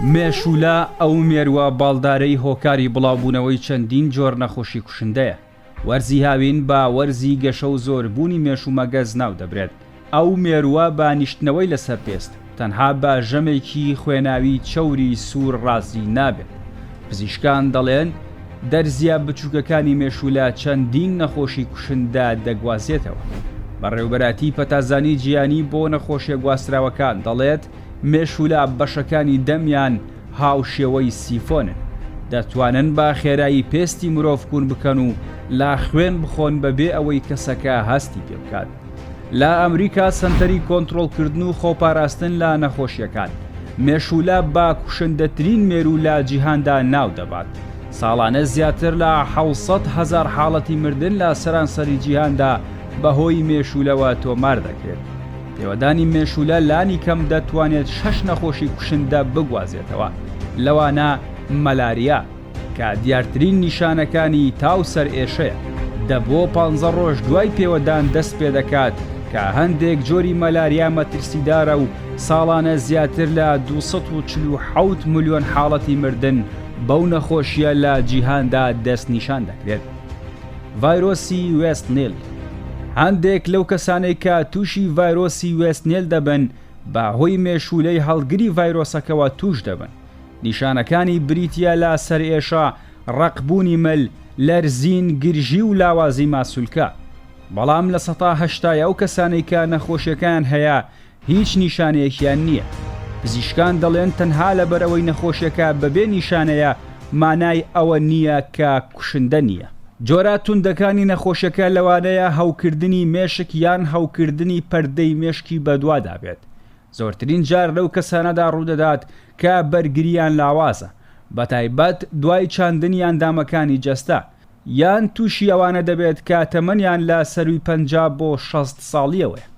مێشولە ئەو مێرووە باڵدارەی هۆکاری بڵاوبوونەوەی چەندین جۆر نەخۆشی کوشندەیە. وەرزی هاوین بە وەرزی گەشە و زۆربوونی مێشومەگەز ناو دەبرێت. ئەو مێرووە بە نیشتنەوەی لەسەر پێست تەنها بە ژەمێکی خوێناوی چەوری سوور ڕازی نابێت. پزیشکان دەڵێن دەرزیە بچووکەکانی مێشولە چەندین نەخۆشی کوشندە دەگوازێتەوە. بەڕێوبەراتی پەتازانی جیانی بۆ نەخۆشیە گواستراوەکان دەڵێت مێشولە بەشەکانی دەمیان هاوشێوەی سیفۆنن، دەتوانن بە خێرایی پێستی مرۆڤ کوون بکەن و لا خوێن بخۆن بەبێ ئەوەی کەسەکە هەستی پێ بکات. لە ئەمریکا سەنتەری کۆنتڕۆڵکردن و خۆپاراستن لە نەخۆشیەکان مێشولە بە کوشندەترین مێرو لە جیهاندا ناو دەبات. ساڵانە زیاتر لە 700,000 حاڵەتی مردن لە سەرانسەری جیهاندا بەهۆی مێشولەوە تۆمار دەکرێت. پێوەدانی مێشولە لانی کەم دەتوانێت 6 نەخۆشی کوشندە بگوازێتەوە، لەوانە مەلاریا کە دیارترین نیشانەکانی تاو سەر ئێشەیە، بۆ 15 ڕۆژ دوای پێوەدان دەست پێ دەکات کە هەندێک جۆری مەلاریا مەترسیدارە و ساڵانە زیاتر لە 247 ملیۆن حاڵەتی مردن بەو نەخۆشیە لە جیهاندا دەست نیشان دەکرێت. ڤایرۆسی وێست نیل هەندێک لەو کەسانەی کە تووشی ڤایرۆسی وێست نیل دەبن بە هۆی مێشولەی هەڵگری ڤایرۆسەکەەوە توش دەبن. نیشانەکانی بریتە لە سەر ئێشە، ڕقبوونی مل، لەرزین، گرژی و لاوازی ماسوولکە. بەڵام لە 80% ئەو کەسانەی کە نەخۆشیەکان هەیە هیچ نیشانەیەکیان نییە. پزیشکان دەڵێن تەنها لەبەرەوەی نەخۆشیەکە بەبێ نیشانەیە مانای ئەوە نییە کە کوشندە نییە. جۆرە توندەکانی نەخۆشیەکە لەوانەیە هەوکردنی مێشک یان هەوکردنی پەردەی مێشکی بەدوادا بێت. زۆرترین جار لەو کەسانەدا ڕوودەدات کە بەرگریان لاوازە، بەتایبەت دوای چاندنی ئەندامەکانی جەستە، یان تووشی ئەوانە دەبێت کە تەمەنیان لە سەروی 50 بۆ 60 ساڵیەوەی.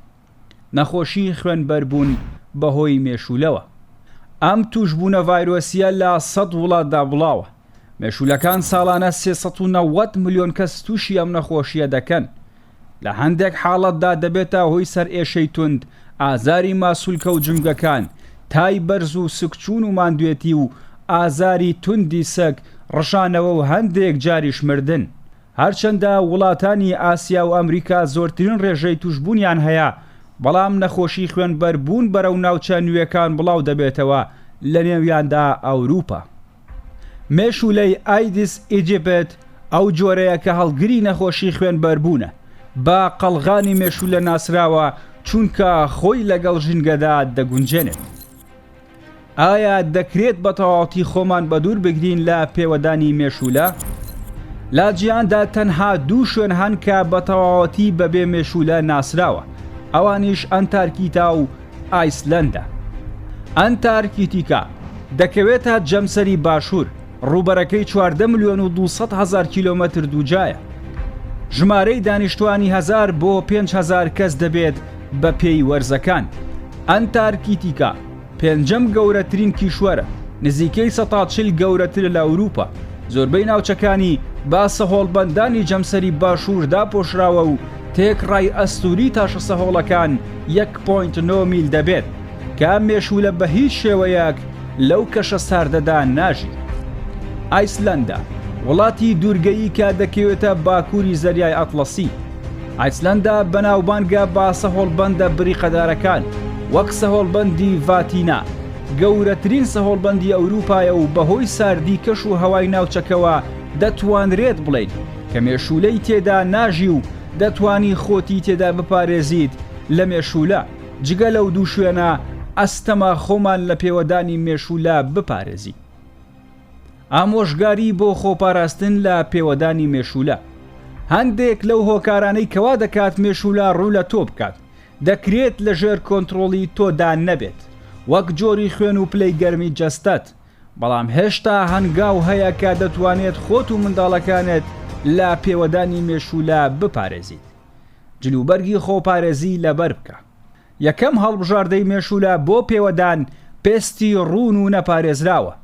نەخۆشی خوێنبەربوون بەهۆی مێشولەوە. ئەم توشبوونە ڤایرۆسیە لە 100 وڵاتدا بڵاوە. مێشولەکان ساڵانە 390 ملیۆن کەس تووشی ئەم نەخۆشیە دەکەن. لە هەندێک حاڵەتدا دەبێتە هۆی سەر ئێشەی تند، ئازاری ماسوولکە و جنگەکان، تای بەرز و سکچوون و ماندوێتی و ئازاری توندی سەگ، ڕەشانەوە و هەندێک جاریش مردن. هەرچەندە وڵاتانی ئاسیا و ئەمریکا زۆرترین ڕێژەی توشبوونیان هەیە، بەڵام نەخۆشی خوێنبەربوون بەرەو ناوچە نوێکان بڵاو دەبێتەوە، لە نێویاندا ئەوروپا. مێشولەی ئایدس ئیجیپت ئەو جۆرەیە کە هەڵگری نەخۆشی خوێنبەربوونە، بە قەڵغانی مێشولە ناسراوە چونکە خۆی لەگەڵ ژینگەدا دەگونجێنێت. ئایا دەکرێت بە تەواوەتی خۆمان بە دوور بگرین لە پێوەدانی مێشولە؟ لا جیهاندا تەنها 2 شوێن هەن کە بە تەواوەتی بەبێ مێشولە ناسراوە، ئەوانیش ئەنتارکتیکا و ئایسلەندە. ئەنتارکتیکا دەکەوێتە جەمسەری باشوور، ڕووبەرەکەی 14 ملیۆن و 200,000 کیلۆمەتر دووجایە. ژمارەی دانیشتوانی 1000 بۆ 5,000 کەس دەبێت بە پێی وەرزەکان. ئەنتارکتیکا پێنجەم گەورەترین کیشوەرە، نزیکەی 140 گەورەتر لە ئەوروپا. زۆربەی ناوچەکانی با سەهۆڵبەندانی جەمسەری باشوور داپۆشراوە و تێکڕای ئەستوری تاشە سەهۆڵەکان 1.9 میل دەبێت کە مێشولە بە هیچ شێوەیەک لەو کەشە ساردەدا ناژی. ئایسلەندە وڵاتی دوورگەیی کە دەکەوێتە باکووری زەریای ئەتڵەسی. ئایسلەندە بەناوبانگە با سەهۆڵبەندە بریقەدارەکان وەک سەهۆڵبەندی ڤاتینا، گەورەترین سەهۆڵبەندی ئەوروپایە و بەهۆی ساردی کەش و هەوای ناوچەکەوە دەتوانرێت بڵێیت کە مێشولەی تێدا ناژی و دەتوانی خۆتی تێدا بپارێزیت لە مێشولە. جگە لەو دوو شوێنە ئەستەما خۆمان لە پێوەدانی مێشولە بپارێزی. ئامۆژگاری بۆ خۆپاراستن لە پێوەدانی مێشولە. هەندێک لەو هۆکارانەی کەوا دەکات مێشولە ڕوو لە تۆ بکات دەکرێت لە ژێر کۆنتڕۆڵی تۆدا نەبێت، وەک جۆری خوێن و پلەی گەرمی جەستەت، بەڵام هێشتا هەنگاو هەیە کە دەتوانێت خۆت و منداڵەکانت لە پێوەدانی مێشولە بپارێزیت. جلوبەرگی خۆپارێزی لەبەر بکە. یەکەم هەڵبژاردەی مێشولە بۆ پێوەدان پێستی ڕوون و نەپارێزراوە.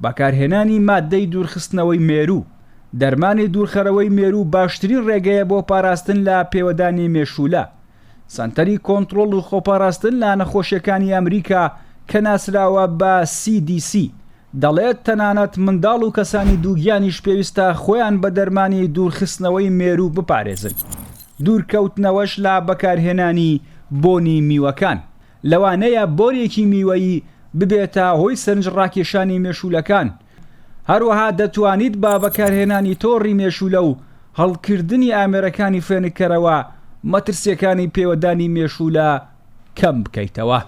بەکارهێنانی مادەی دوورخستنەوەی مێرو. دەرمانی دوورخەرەوەی مێرو باشترین ڕێگەیە بۆ پاراستن لە پێوەدانی مێشولە. سەنتەری کۆنتڕۆڵ و خۆپاراستن لە نەخۆشیەکانی ئەمریکا کە ناسراوە بە CDC دەڵێت تەنانەت منداڵ و کەسانی دووگیانیش پێویستە خۆیان بە دەرمانی دوورخستنەوەی مێرو بپارێزن. دوورکەوتنەوەش لە بەکارهێنانی بۆنی میوەکان لەوانەیە بۆنێکی میوەیی ببێتە هۆی سەرنجڕاکێشانی مێشولەکان. هەروەها دەتوانیت بە بەکارهێنانی تۆڕی مێشولە و هەڵکردنی ئامێرەکانی فێنکەرەوە مەترسیەکانی پێوەدانی مێشولە کەم بکەیتەوە.